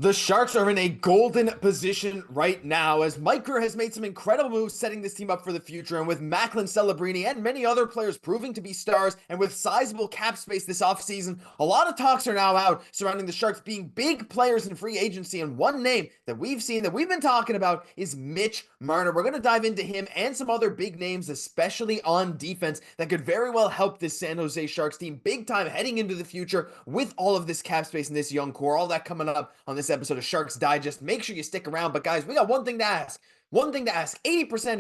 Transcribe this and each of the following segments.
The Sharks are in a golden position right now as Mike Grier has made some incredible moves setting this team up for the future. And with Macklin Celebrini and many other players proving to be stars and with sizable cap space this offseason, a lot of talks are now out surrounding the Sharks being big players in free agency. And one name that we've seen that we've been talking about is Mitch Marner. We're going to dive into him and some other big names, especially on defense, that could very well help this San Jose Sharks team big time heading into the future with all of this cap space and this young core. All that coming up on this episode of Sharks Digest. Make sure you stick around. But guys, we got one thing to ask. 80%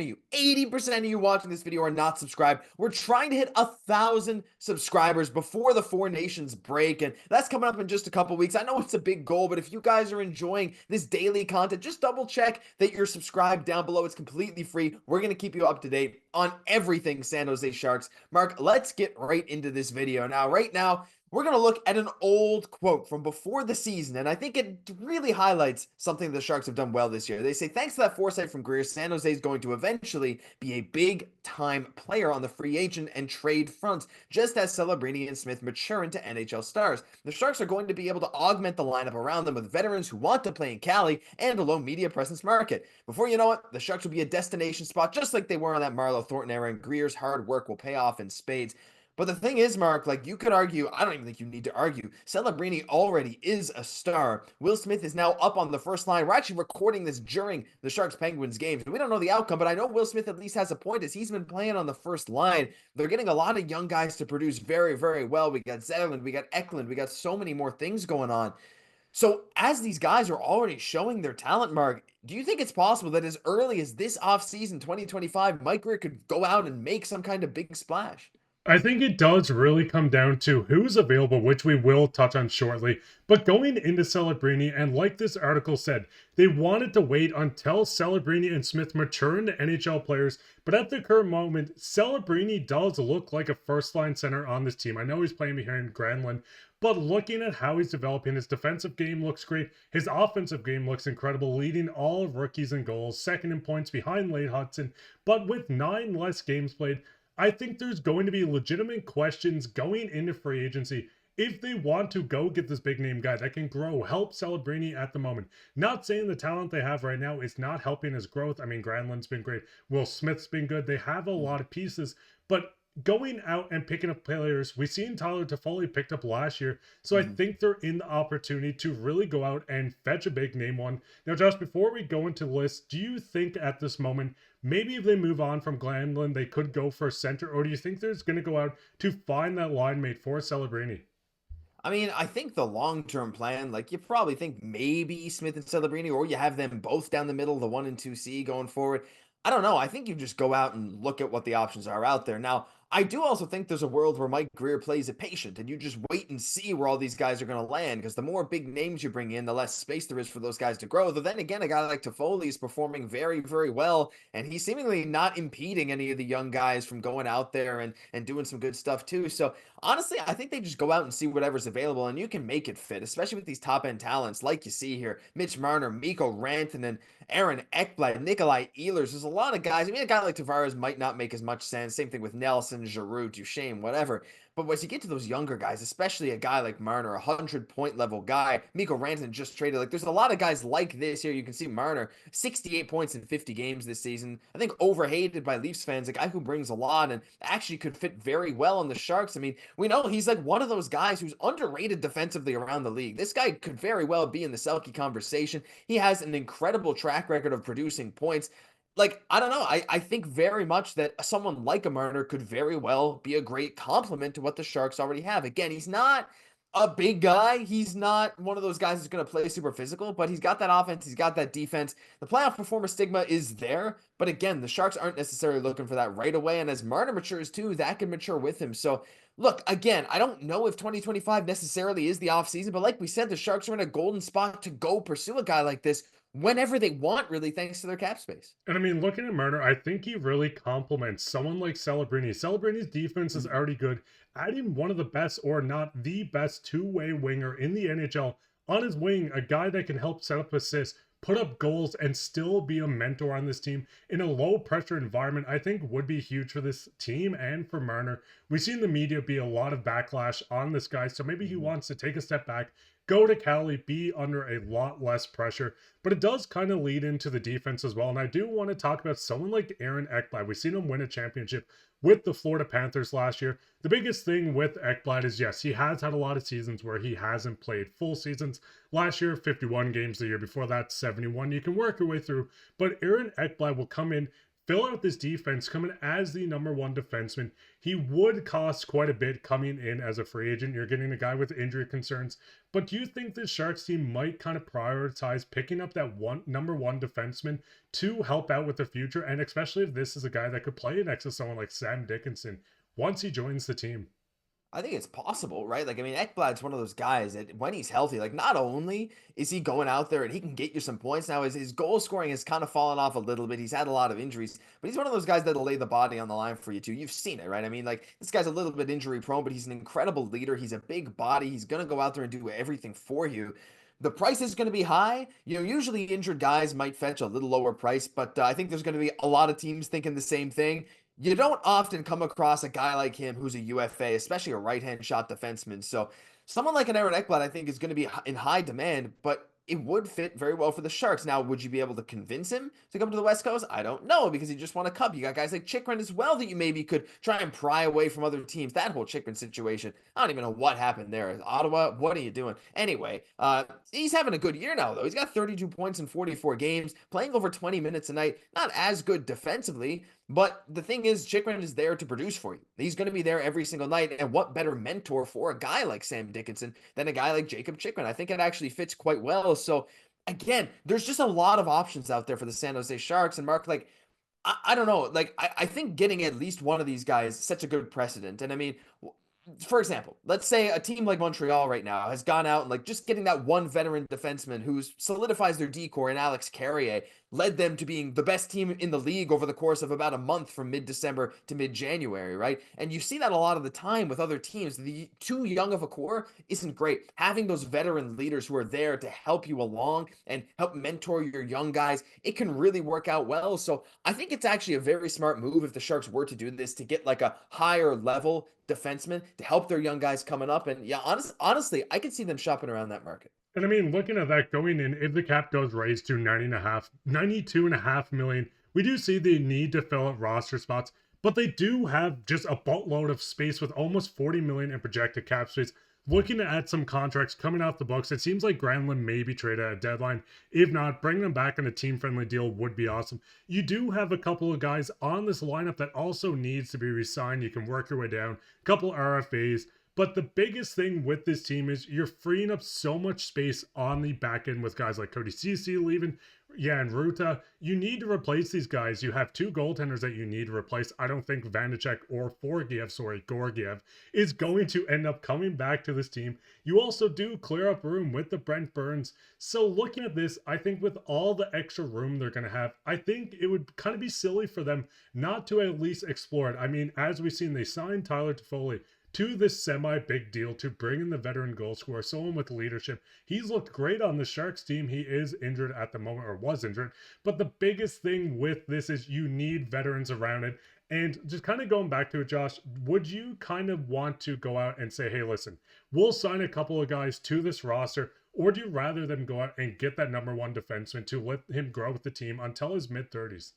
of you watching this video are not subscribed. We're trying to hit 1,000 subscribers before the Four Nations break, and that's coming up in just a couple weeks. I know it's a big goal, but if you guys are enjoying this daily content, just double check that you're subscribed down below. It's completely free. We're going to keep you up to date on everything San Jose Sharks. Mark, let's get right into this video. Right now, we're going to look at an old quote from before the season, and I think it really highlights something the Sharks have done well this year. They say, thanks to that foresight from Grier, San Jose is going to eventually be a big-time player on the free agent and trade front, just as Celebrini and Smith mature into NHL stars. The Sharks are going to be able to augment the lineup around them with veterans who want to play in Cali and a low media presence market. Before you know it, the Sharks will be a destination spot just like they were on that Marleau Thornton era, and Grier's hard work will pay off in spades. But the thing is, Mark, like you could argue, I don't even think you need to argue. Celebrini already is a star. Will Smith is now up on the first line. We're actually recording this during the Sharks-Penguins game. So we don't know the outcome, but I know Will Smith at least has a point as he's been playing on the first line. They're getting a lot of young guys to produce very, very well. We got Zetterlund, we got Eklund, we got so many more things going on. So as these guys are already showing their talent, Mark, do you think it's possible that as early as this offseason 2025, Mike Grier could go out and make some kind of big splash? I think it does really come down to who's available, which we will touch on shortly. But going into Celebrini, and like this article said, they wanted to wait until Celebrini and Smith mature into NHL players. But at the current moment, Celebrini does look like a first-line center on this team. I know he's playing behind Granlund, but looking at how he's developing, his defensive game looks great. His offensive game looks incredible, leading all of rookies in goals, second in points behind Lane Hudson. But with 9 less games played, I think there's going to be legitimate questions going into free agency if they want to go get this big name guy that can grow, help Celebrini at the moment. Not saying the talent they have right now is not helping his growth. I mean, Granlund's been great. Will Smith's been good. They have a lot of pieces, but going out and picking up players, we've seen Tyler Toffoli picked up last year. So I think they're in the opportunity to really go out and fetch a big name one. Now, Josh, before we go into the list, do you think at this moment, maybe if they move on from Granlund, they could go for a center, or do you think they're going to go out to find that line mate for Celebrini? I mean, I think the long-term plan, like you probably think maybe Smith and Celebrini, or you have them both down the middle, the 1 and 2C going forward. I don't know. I think you just go out and look at what the options are out there. Now, I do also think there's a world where Mike Grier plays it patient and you just wait and see where all these guys are going to land, because the more big names you bring in, the less space there is for those guys to grow. Though then again, a guy like Toffoli is performing very, very well, and he's seemingly not impeding any of the young guys from going out there and doing some good stuff too. So honestly, I think they just go out and see whatever's available, and you can make it fit, especially with these top-end talents like you see here. Mitch Marner, Mikko Rantanen, Aaron Ekblad, Nikolai Ehlers. There's a lot of guys. I mean, a guy like Tavares might not make as much sense. Same thing with Nelson, Giroux, Duchesne, whatever. But once you get to those younger guys, especially a guy like Marner, a 100-point level guy, Mikko Rantanen just traded. Like, there's a lot of guys like this here. You can see Marner, 68 points in 50 games this season. I think overhated by Leafs fans, a guy who brings a lot and actually could fit very well on the Sharks. I mean, we know he's like one of those guys who's underrated defensively around the league. This guy could very well be in the Selke conversation. He has an incredible track record of producing points. Like, I don't know. I think very much that someone like a Marner could very well be a great complement to what the Sharks already have. Again, he's not a big guy. He's not one of those guys who's going to play super physical, but he's got that offense. He's got that defense. The playoff performer stigma is there. But again, the Sharks aren't necessarily looking for that right away. And as Marner matures too, that can mature with him. So look, again, I don't know if 2025 necessarily is the offseason, but like we said, the Sharks are in a golden spot to go pursue a guy like this whenever they want, really, thanks to their cap space. And I mean, looking at Marner, I think he really complements someone like Celebrini. Celebrini's defense is already good. Adding one of the best, or not the best, two-way winger in the NHL on his wing, a guy that can help set up assists, put up goals, and still be a mentor on this team in a low-pressure environment, I think would be huge for this team and for Marner. We've seen the media be a lot of backlash on this guy, so maybe he wants to take a step back, go to Cali, be under a lot less pressure. But it does kind of lead into the defense as well. And I do want to talk about someone like Aaron Ekblad. We've seen him win a championship with the Florida Panthers last year. The biggest thing with Ekblad is, yes, he has had a lot of seasons where he hasn't played full seasons. Last year, 51 games. The year before that, 71. You can work your way through. But Aaron Ekblad will come in, fill out this defense, coming as the number one defenseman. He would cost quite a bit coming in as a free agent. You're getting a guy with injury concerns. But do you think the Sharks team might kind of prioritize picking up that number one defenseman to help out with the future? And especially if this is a guy that could play next to someone like Sam Dickinson once he joins the team. I think it's possible, right? Like, I mean, Ekblad's one of those guys that when he's healthy, like, not only is he going out there and he can get you some points now, his goal scoring has kind of fallen off a little bit. He's had a lot of injuries, but he's one of those guys that'll lay the body on the line for you, too. You've seen it, right? I mean, like, this guy's a little bit injury prone, but he's an incredible leader. He's a big body. He's going to go out there and do everything for you. The price is going to be high. You know, usually injured guys might fetch a little lower price, but I think there's going to be a lot of teams thinking the same thing. You don't often come across a guy like him who's a UFA, especially a right-hand shot defenseman. So someone like an Aaron Ekblad, I think, is going to be in high demand, but it would fit very well for the Sharks. Now, would you be able to convince him to come to the West Coast? I don't know, because he just won a cup. You got guys like Chychrun as well that you maybe could try and pry away from other teams. That whole Chychrun situation, I don't even know what happened there. Ottawa, what are you doing? Anyway, he's having a good year now, though. He's got 32 points in 44 games, playing over 20 minutes a night. Not as good defensively, but the thing is, Chychrun is there to produce for you. He's going to be there every single night. And what better mentor for a guy like Sam Dickinson than a guy like Jakob Chychrun? I think it actually fits quite well. So again, there's just a lot of options out there for the San Jose Sharks. And Mark, like, I don't know. Like, I think getting at least one of these guys sets a good precedent. And I mean, for example, let's say a team like Montreal right now has gone out and like just getting that one veteran defenseman who solidifies their decor in Alex Carrier led them to being the best team in the league over the course of about a month from mid-December to mid-January, right? And you see that a lot of the time with other teams. The too young of a core isn't great. Having those veteran leaders who are there to help you along and help mentor your young guys, it can really work out well. So I think it's actually a very smart move if the Sharks were to do this, to get like a higher level defenseman to help their young guys coming up. And yeah, honestly, I could see them shopping around that market. And I mean, looking at that going in, if the cap does raise to 92.5 million, we do see the need to fill out roster spots, but they do have just a boatload of space with almost 40 million in projected cap space. Looking at some contracts coming off the books, it seems like Granlund may be traded at a deadline. If not, bringing them back in a team-friendly deal would be awesome. You do have a couple of guys on this lineup that also needs to be re-signed. You can work your way down. A couple RFAs. But the biggest thing with this team is you're freeing up so much space on the back end with guys like Cody Ceci leaving, and Ruta. You need to replace these guys. You have two goaltenders that you need to replace. I don't think Vanacek or Georgiev is going to end up coming back to this team. You also do clear up room with the Brent Burns. So looking at this, I think with all the extra room they're going to have, I think it would kind of be silly for them not to at least explore it. I mean, as we've seen, they signed Tyler Toffoli to this semi-big deal to bring in the veteran goal scorer, someone with leadership. He's looked great on the Sharks team. He is injured at the moment, or was injured. But the biggest thing with this is you need veterans around it. And just kind of going back to it, Josh, would you kind of want to go out and say, hey, listen, we'll sign a couple of guys to this roster, or do you rather them go out and get that number one defenseman to let him grow with the team until his mid-30s?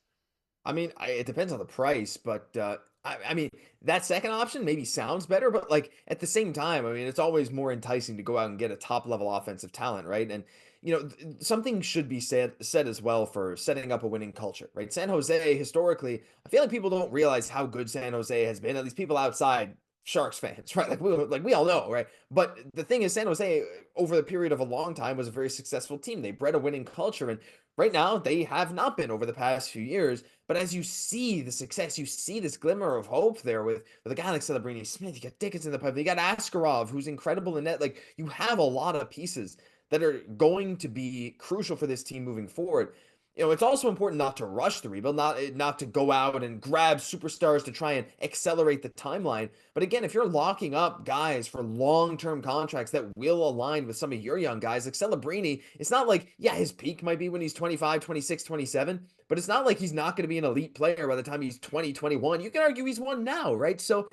I mean, it depends on the price, but I mean, that second option maybe sounds better, but like at the same time, I mean, it's always more enticing to go out and get a top level offensive talent, right? And you know, something should be said as well for setting up a winning culture, right? San Jose historically, I feel like people don't realize how good San Jose has been. At least people outside Sharks fans, right? Like we all know, right? But the thing is, San Jose over the period of a long time was a very successful team. They bred a winning culture, and right now they have not been over the past few years. But as you see the success, you see this glimmer of hope there with a guy like Celebrini, Smith. You got Dickinson in the pipe. You got Askarov, who's incredible in net. Like you have a lot of pieces that are going to be crucial for this team moving forward. You know, it's also important not to rush the rebuild, not to go out and grab superstars to try and accelerate the timeline. But again, if you're locking up guys for long-term contracts that will align with some of your young guys, like Celebrini, it's not like, yeah, his peak might be when he's 25, 26, 27, but it's not like he's not going to be an elite player by the time he's 20, 21. You can argue he's one now, right? So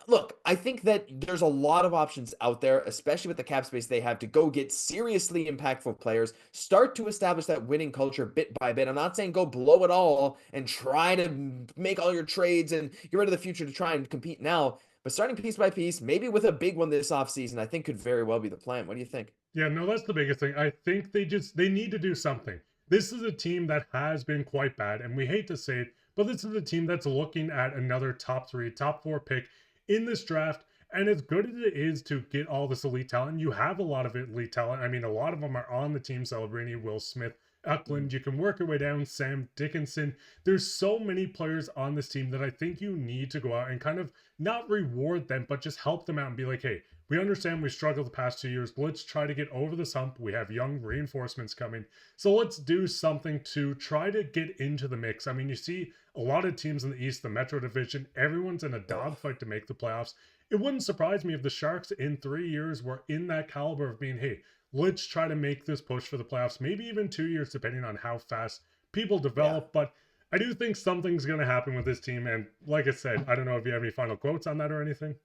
Look, I think that there's a lot of options out there, especially with the cap space they have to go get seriously impactful players, start to establish that winning culture bit by bit. I'm not saying go blow it all and try to make all your trades and get rid of the future to try and compete now, but starting piece by piece, maybe with a big one this offseason, I think could very well be the plan. What do you think? Yeah, no, that's the biggest thing. I think they need to do something. This is a team that has been quite bad, and we hate to say it, but this is a team that's looking at another top 3, top 4 pick in this draft. And as good as it is to get all this elite talent, you have a lot of elite talent. I mean, a lot of them are on the team. Celebrini, Will Smith, Eklund. You can work your way down. Sam Dickinson. There's so many players on this team that I think you need to go out and kind of not reward them, but just help them out and be like, hey, we understand we struggled the past 2 years. Let's try to get over this hump. We have young reinforcements coming. So let's do something to try to get into the mix. I mean, you see a lot of teams in the East, the Metro Division, everyone's in a dogfight to make the playoffs. It wouldn't surprise me if the Sharks in 3 years were in that caliber of being, hey, let's try to make this push for the playoffs, maybe even 2 years, depending on how fast people develop. Yeah. But I do think something's going to happen with this team. And like I said, I don't know if you have any final quotes on that or anything.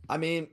I mean,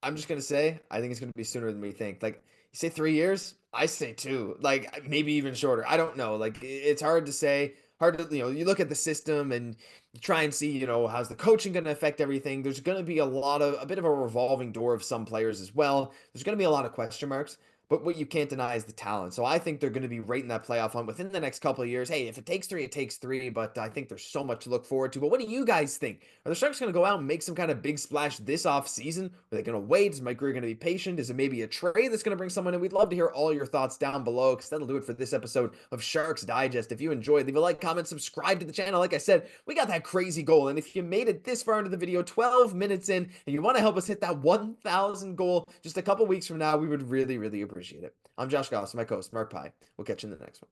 I'm just gonna say, I think it's gonna be sooner than we think. Like, you say 3 years, I say two. Like, maybe even shorter. I don't know. Like, it's hard to say. Hard to, you look at the system and you try and see, how's the coaching gonna affect everything. There's gonna be a bit of a revolving door of some players as well. There's gonna be a lot of question marks. But what you can't deny is the talent. So I think they're going to be right in that playoff hunt within the next couple of years. Hey, if it takes three, it takes three. But I think there's so much to look forward to. But what do you guys think? Are the Sharks going to go out and make some kind of big splash this off season? Are they going to wait? Is Mike Grier going to be patient? Is it maybe a trade that's going to bring someone in? We'd love to hear all your thoughts down below, because that'll do it for this episode of Sharks Digest. If you enjoyed, leave a like, comment, subscribe to the channel. Like I said, we got that crazy goal. And if you made it this far into the video, 12 minutes in, and you want to help us hit that 1,000 goal just a couple weeks from now, we would really, really appreciate it. I'm Josh Gosse, my co-host, Mark Pye. We'll catch you in the next one.